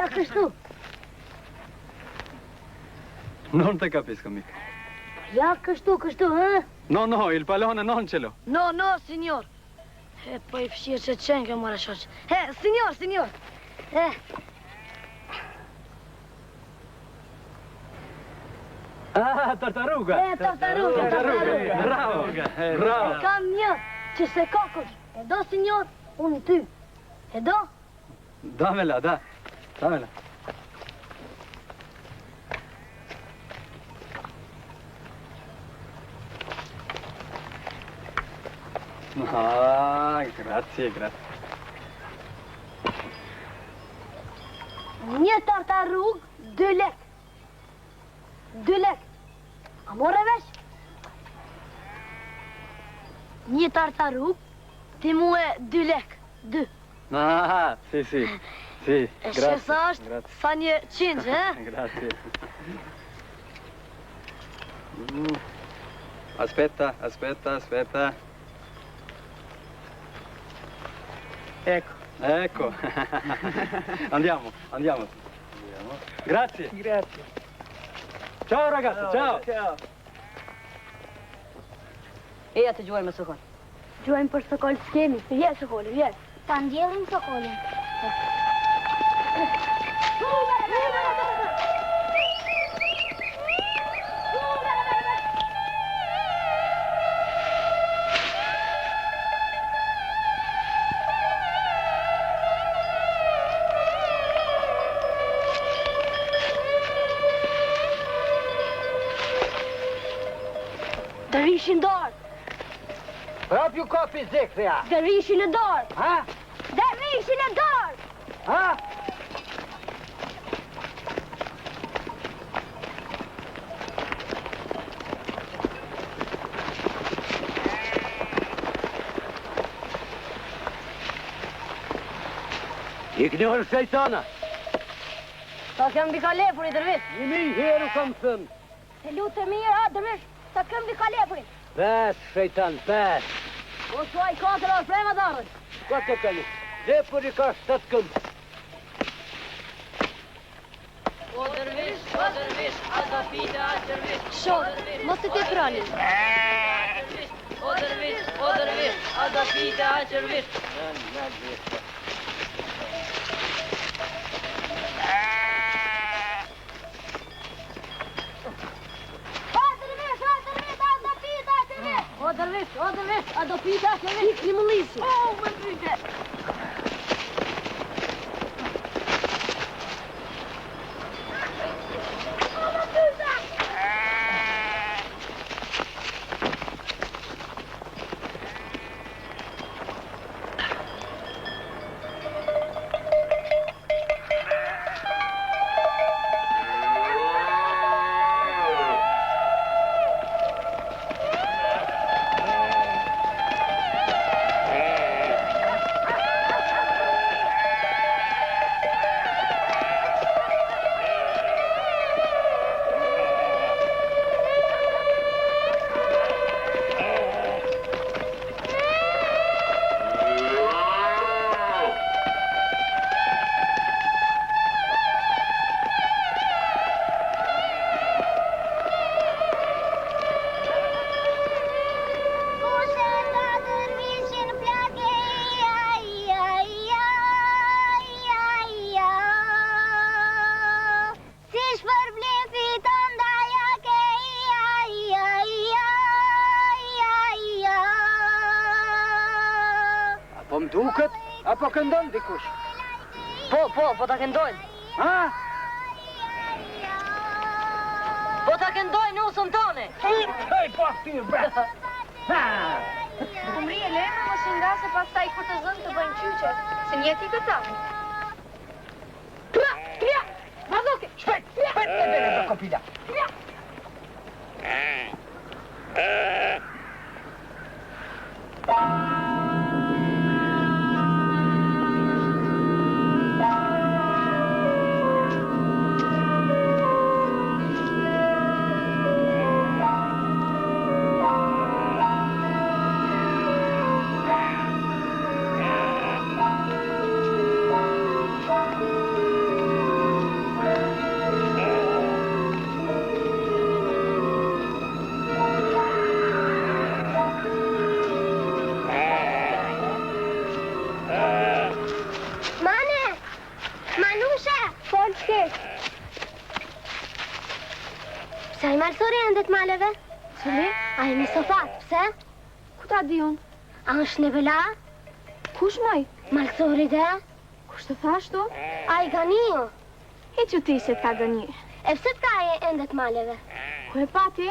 Ja kështu. Non te capisco mica. Ja kështu, ha? No, il pallone non ce l'ho. No, signor. Poi fshirë që të qenë kjo mora shoqë. Signor. Ah, tartaruga. Tartaruga. Bravo. Kam një që se kokush. E do, signor? Unë ty. E do? Damela. Ah, grazie. Një tartarug, 2 lek. 2 lek. A more vesh? Një tartarug, ti mu e 2 lek. 2. Ah, sì. E shesa është sa një qingjë, Grazie. Aspetta. Ecco. Andiamo. Grazie. Ciao ragazzi, ciao. Eja të gjuajmë me sokol. Gjuajmë për sokol s'kemi. Vjen sokoli, vjen. Ta ndjellim sokolin. Dervishin dorë. Prapju kapi zekreja. Dervishin e dorë. Ha? Dervishin e dorë. Ha? Ikni orë shejtana. Ta kem bika lepuri, Dervish. 1000 herë kam thënë. Se lutë mirë, Dervish. Ta kem bika lepuri. Pes, shejtan, pes. O shuaj 4 orë frema darën. Ka të keni? Lepuri ka 7 këmë. O Dervish, a da pita, Dervish. Shok, mos të ti pranin. O Dervish, a da pita, Dervish. O Dervish, a do pita, Dervish. Ikni më lisi. Më pyte. Po më duket, apo këndon dikush? Po ta këndojnë. Ha? Po ta këndojnë usën tone. Hej, po këtyr, bre! Ha! Ku mri e leme mos i nga se pastaj kur të zënë të bëjnë qyqe. Se njeti të ta. Kria! Vazoke! Shpejt, e bere dhe kopila. Qa i malsori e ndet maleve? Cili? A i një sofat, pse? Ku ta di unë? A është në vëla? Kush maj? Malsori dhe? Kush të thash tu? A i ka një? E që ti se t'ka gënjë? E pse t'ka e ndet maleve? Ku e pati?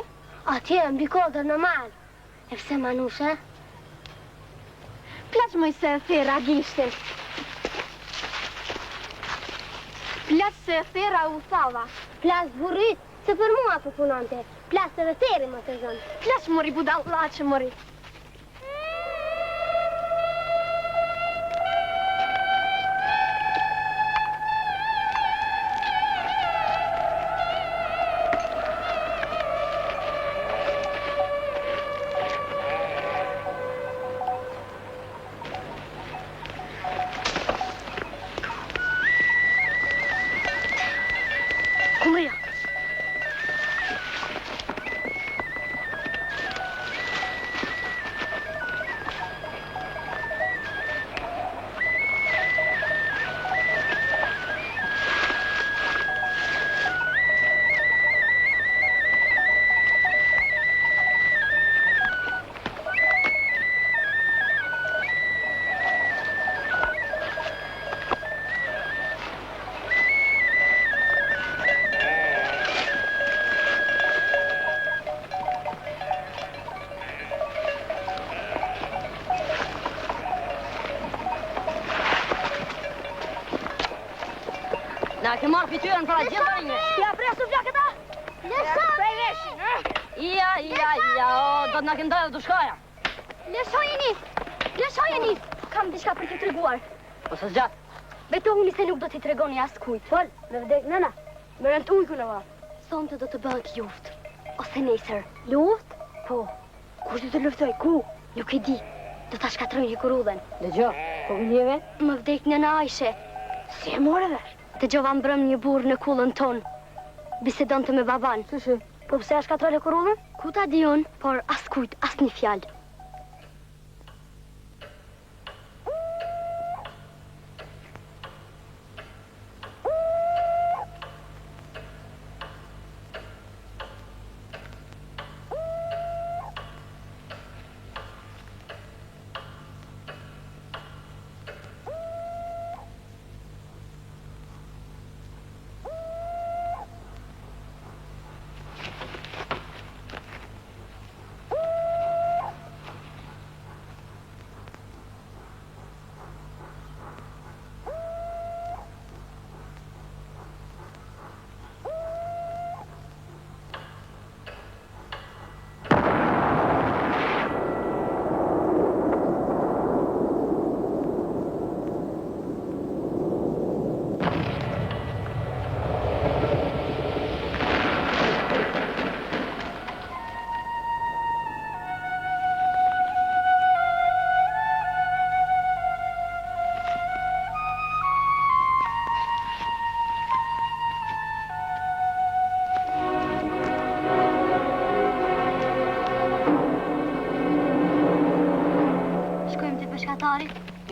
Atje, mbi kodër në mal. E pse manushe? Plaq më i se e thera gishtin. Plaq se e thera u thava. Plas burrit, se për mua për punante. Plas të veteri më të zënë. Plaq mori budalla që mori. Kumria. Na ke marrë fytyrën për gjithë rinjë. Ja presu flakët a? Lëshoj! Prej veshin, Ija, o, do t'na këndojë të shkoja. Lëshoj e nis! Lëshoj e nis! Kam diçka për t'i treguar. Ose zgjatë. Betohuni se nuk do t'i tregoni as kujt. Fol, me vdek nëna. Me rënd ujku në varë. Sonte do të bëhet luftë. Ose nesër. Luftë? Po, kush të luftoj, ku? Nuk e di. Do ta shkatrojnë Hekurudhen. Dëgjo, po njeve? Më vdek nëna Ajshe. Si e more vesh? Dëgjova mbrëm një burr në kullën ton. Bisedonte me baban. Që? Po pse është katrole Hekurudhen? Ku ta di unë, por as kujt, as një fjalë.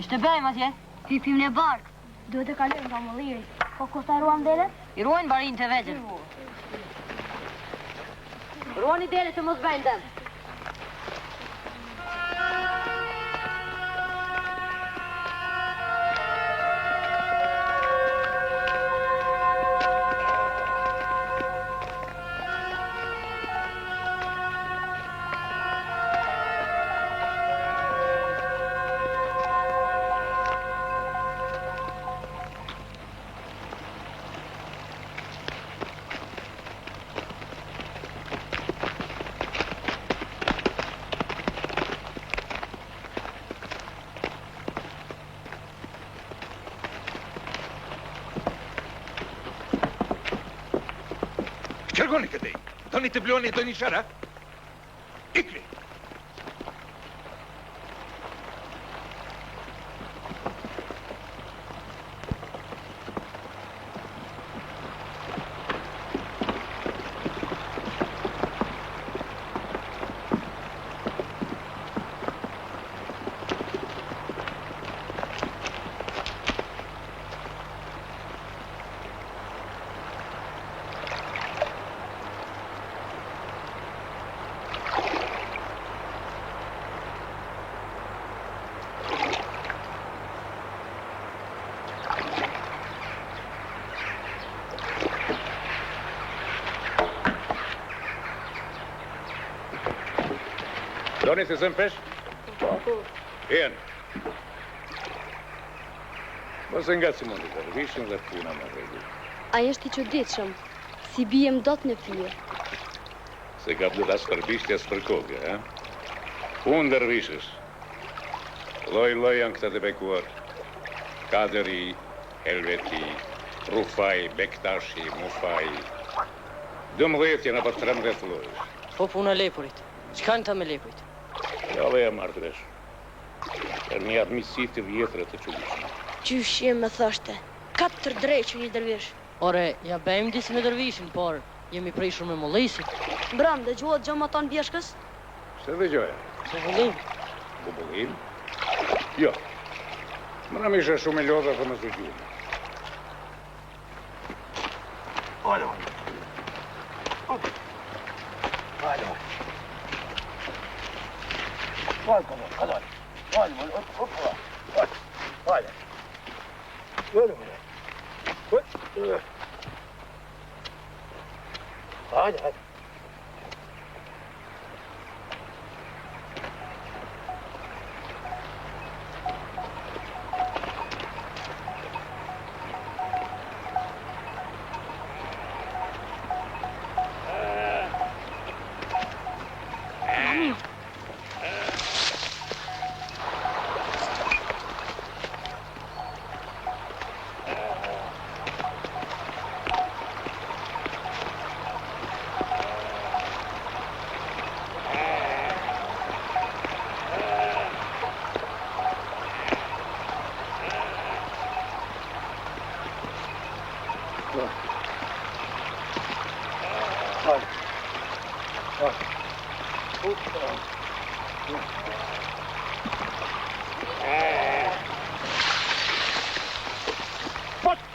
Ishte bëjmë atje. Hypim në bark. Duhet të kalojmë nga Molliri. Po ku ta ruam dele? I ruajnë barin të vegjën. Ruani dele të mos bëjnë dëm. Qërgoni këtej, doni të bloni të një shara? Ikri! Doni të zëmë pesh? Jenë. Mëse nga si mundi dërvishin dhe puna me rregull. Ai është i çuditshëm. Si bijem dot në fije. Se ka blu as përbishtja s'për kokë, ha? Unë dërvishës. Loj janë këta të bekuar. Kaderi, Helveti, Rufaj, Bektashi, Mufaj. 12 janë apo 13 lojës. Po puna lepurit. Çka në ta me lepurit? Ja dhe jam ardresh. Për një armisi të vjetër të çuditshme. Qysh me thoshte. 4 dreqë një dërvish. Ore, ja bëjmë disi me dërvishin, por jemi prishur me mollisit. Bram, dëgjuat gjë më ton bjeshkës? Se dëgjoja? Se vullim. Bubullim? Jo. Mëra më isha shumë e lodha për më zëgjumë. Alo. Alo. Hadi.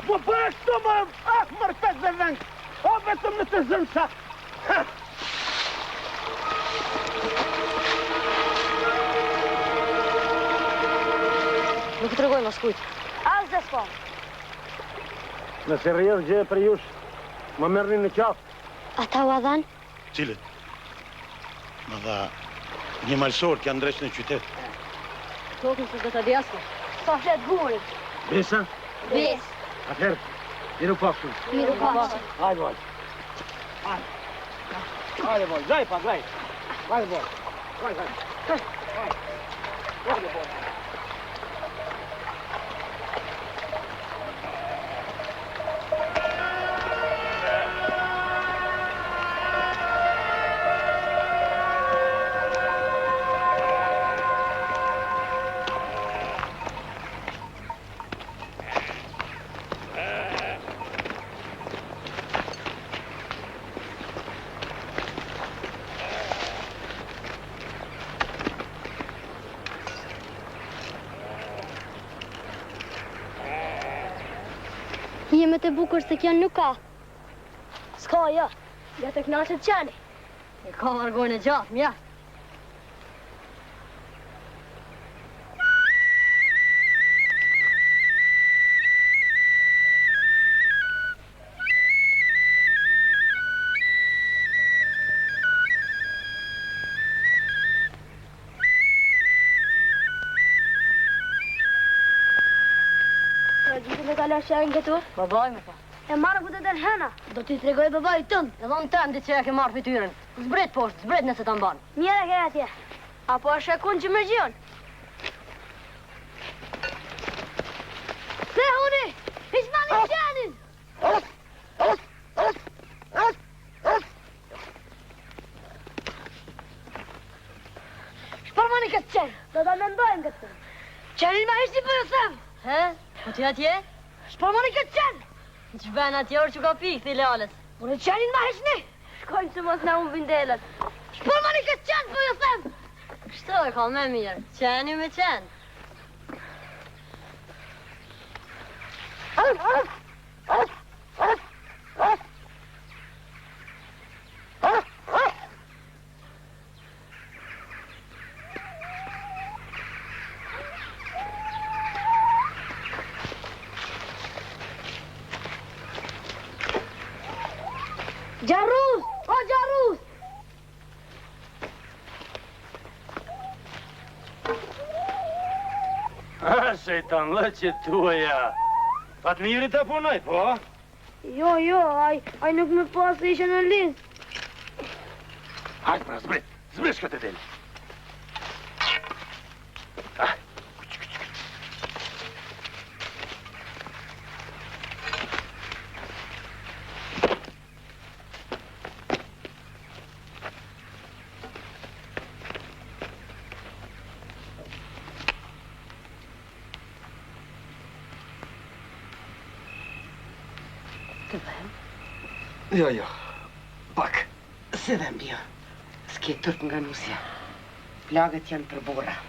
Po ashtu më mërtet dhe vend. O vetëm në të zënsa. Nuk të tregoj mas kujt. As dhe s'po. Nëse rrjedh gjë për jush, më merrni në qafë. Ata u adhan? Cilët? Më dha një malsor që andresh në qytet. Tokën se do ta djasë. Sa flet gurit. Besa? Bes. Atëherë, miru pafshim. Miru pafshim. Hajde, boj. Hajde, boj. Zaj, pa, zaj. Hajde, boj. Hajde. Hajde, boj. Jemet e bukur se kjo nuk ka. S'ka, ja. Ja të knaqet qani. E ka largojnë e gjatë, mja. Gjithë me kalar shërën këtu? Babaj me pa. E marrë ku të del hena. Do t'i tregoj babaj tënë. E dhëmë tem di që e ke marrë fytyrën. Zbret poshtë, zbret nëse ta mban. Mjere ke atje. Apo është e kun që më gjion? Se huni! Ishmani qenin! Shpërmani këtë qenë. Do ta mendojmë këtë. Qenin ma ishti për ju them. He? Po ti atje? Shpërmani këtë qenë. Në që ben atje orë që ka pikë, thilales. Unë qenin ma ishni. Shkojmë që mos na unë vindelet. Shpërmani këtë qenë për ju them. Kështu e ka me mirë. Qeni me qenë. Gjarruz! O Gjarruz! Shejtan, lëqe tuaja. Fatmiri të punoj, po? Jo, ai nuk më pas se ishe në linë. Hajtë pra, zbrit këtë del. Të vëm? Jo, pak. Se dhe mbjo, s'ke tërp nga nusja. Plagët janë për bora.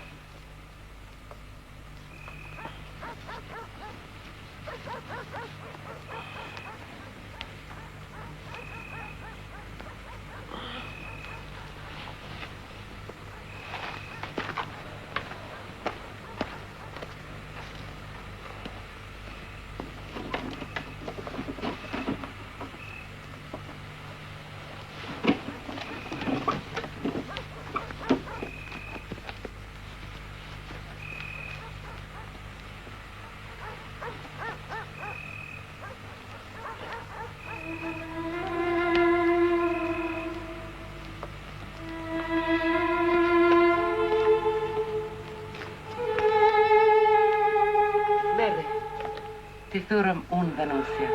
Ti thurëm unë dhe nusja.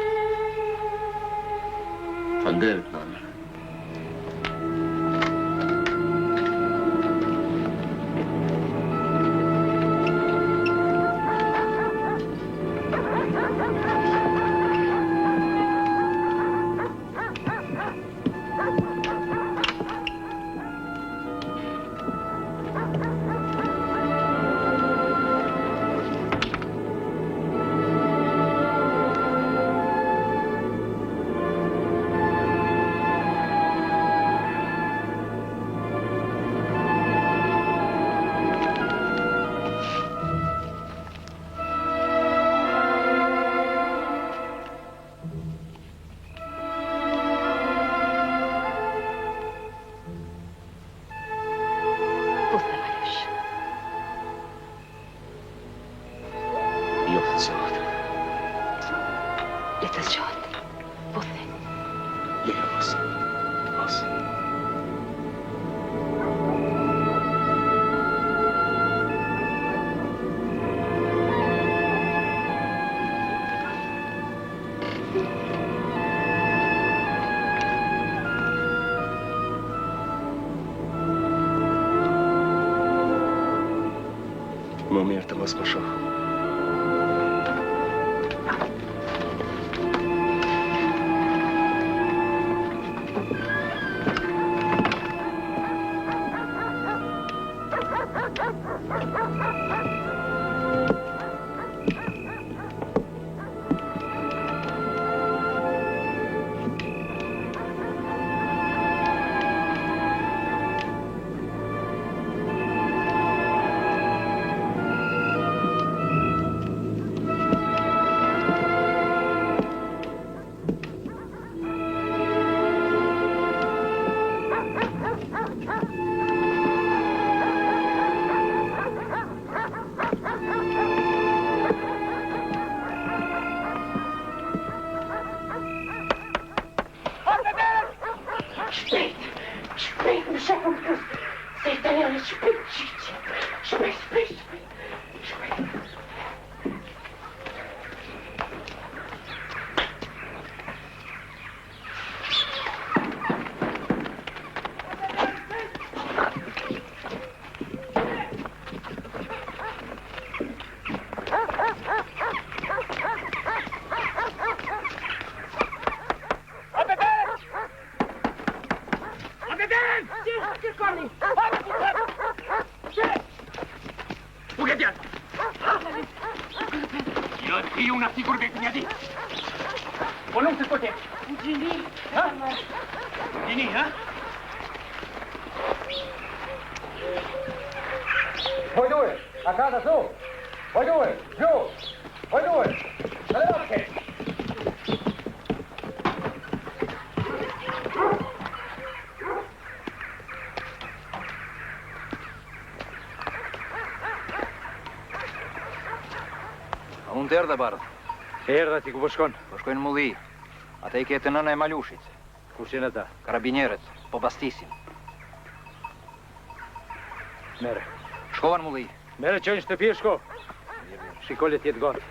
Faleminderit, nana. Më mirë të mos më shoh. Unë të erdhe, Bardh. Erdhe ti ku po shkon? Po shkojnë në Mulli. Ata I ketë nëna e Malushit. Kush janë ata? Karabinjerët, po bastisin. Mere. Shkova në Mulli. Mere qënë shtëpi e shko. Shikole t'jetë gati.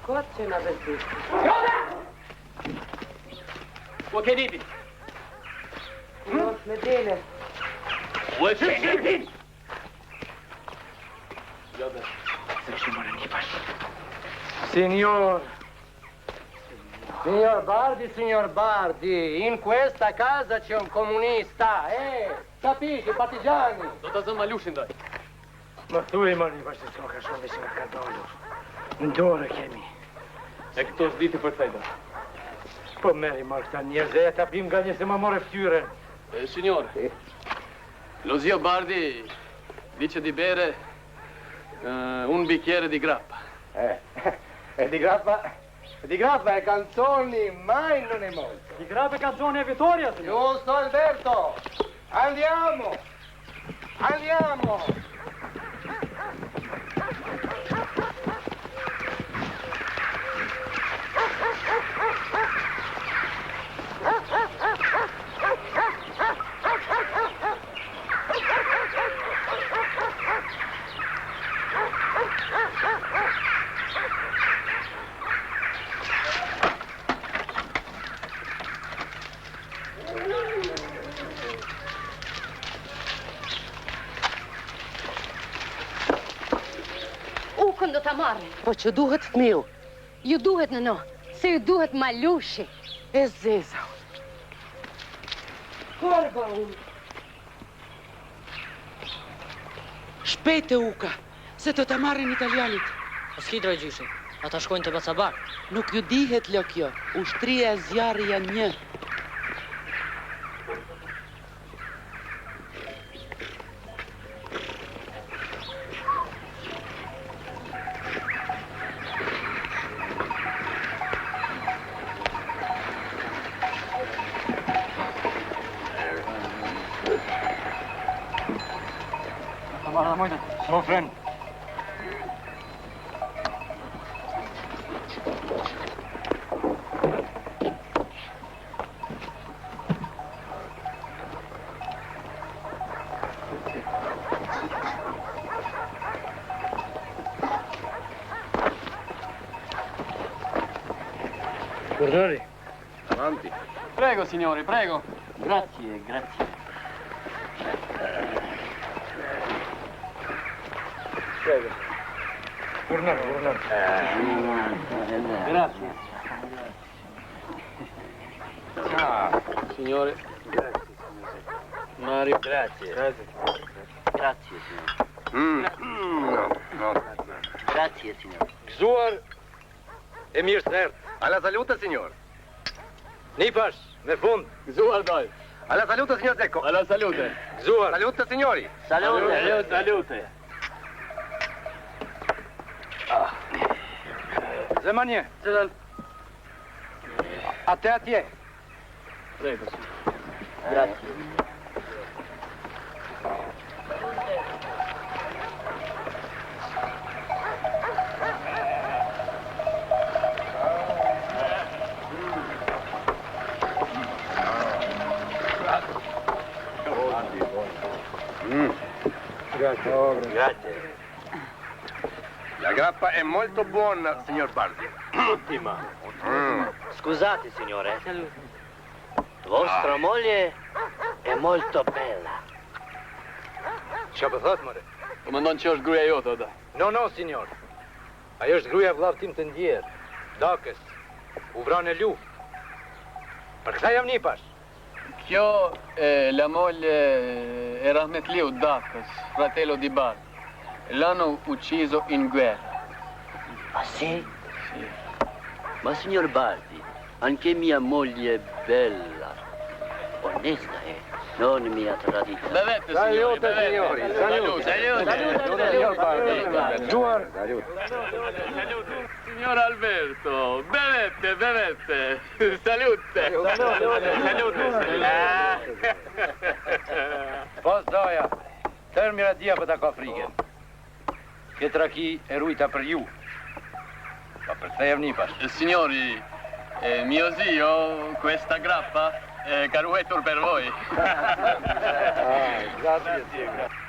Kot që nga vëzit. Po ke nipin? Mos me dele. Po e që nipin? Signor Bardi, in questa casa c'è un comunista, capisci, partigiani? Do të zëmë Malushin doj. Ma thuj, mani, bashkë të ka shumë si nga ka dollur. Në dorë kemi. E këto s'diti për tajda. Po meri ma këta njerëz e ta pim nga një se ma more ftyren. Signor, lo zio Bardi dice di bere un bicchiere di grappa. Di grappa e canzoni mai non è molto. Di grappa e canzoni è vittoria, signor. Giusto, Alberto. Andiamo. Do ta marrë. Po që duhet fëmiu? Ju duhet nëno, se ju duhet Malushi. E zeza. Korba unë. Shpejte Uka, se të ta marrin italianit. S'ki drejgjyshe, ata shkojnë të Bacabar. Nuk ju dihet lë kjo, ushtria e zjarri janë një. Mo fren. Corridori. Avanti. Prego, signori, prego. Grazie. Prego. Tornate. Grazie. Ciao, signore. Mario. Grazie, signore. Grazie, signore. Gëzuar e mirë së erdhë. Alla salute, signor. Nipash, me fund. Gëzuar doj. Alla salute, signor Zecco. Alla salute. Gëzuar. Salute, signori. Salute. Zemanje, atje. Prego, signore. Grazie. Grazie. La grappa è molto buona, signor Bardi. Ottima. Scusate, signore. Vostra moglie è molto bella. Qa për thot, mëre? Po mendon që është gruaja jote, ata? No, signor. Ajo është gruaja vllav tim të ndjerë. Dakës. U vranë në luftë. Për këta jam Nipash. Kjo è la moglie e Rahmetliu Dakës, fratello di Bardi. L'hanno ucciso in guerra. Ah, sì? Sì. Ma signor Bardi, Anche mia moglie è bella, onesta, non mia tradita. Bevete, signori, bevete. Salute. Signor Alberto, bevete. Salute. Pozdoja, termina dia për ta ka frikën. Këtë raki e rujta për ju. Ma për të nipas. Signori, mio zio, questa grappa è caruetto per voi. Grazie.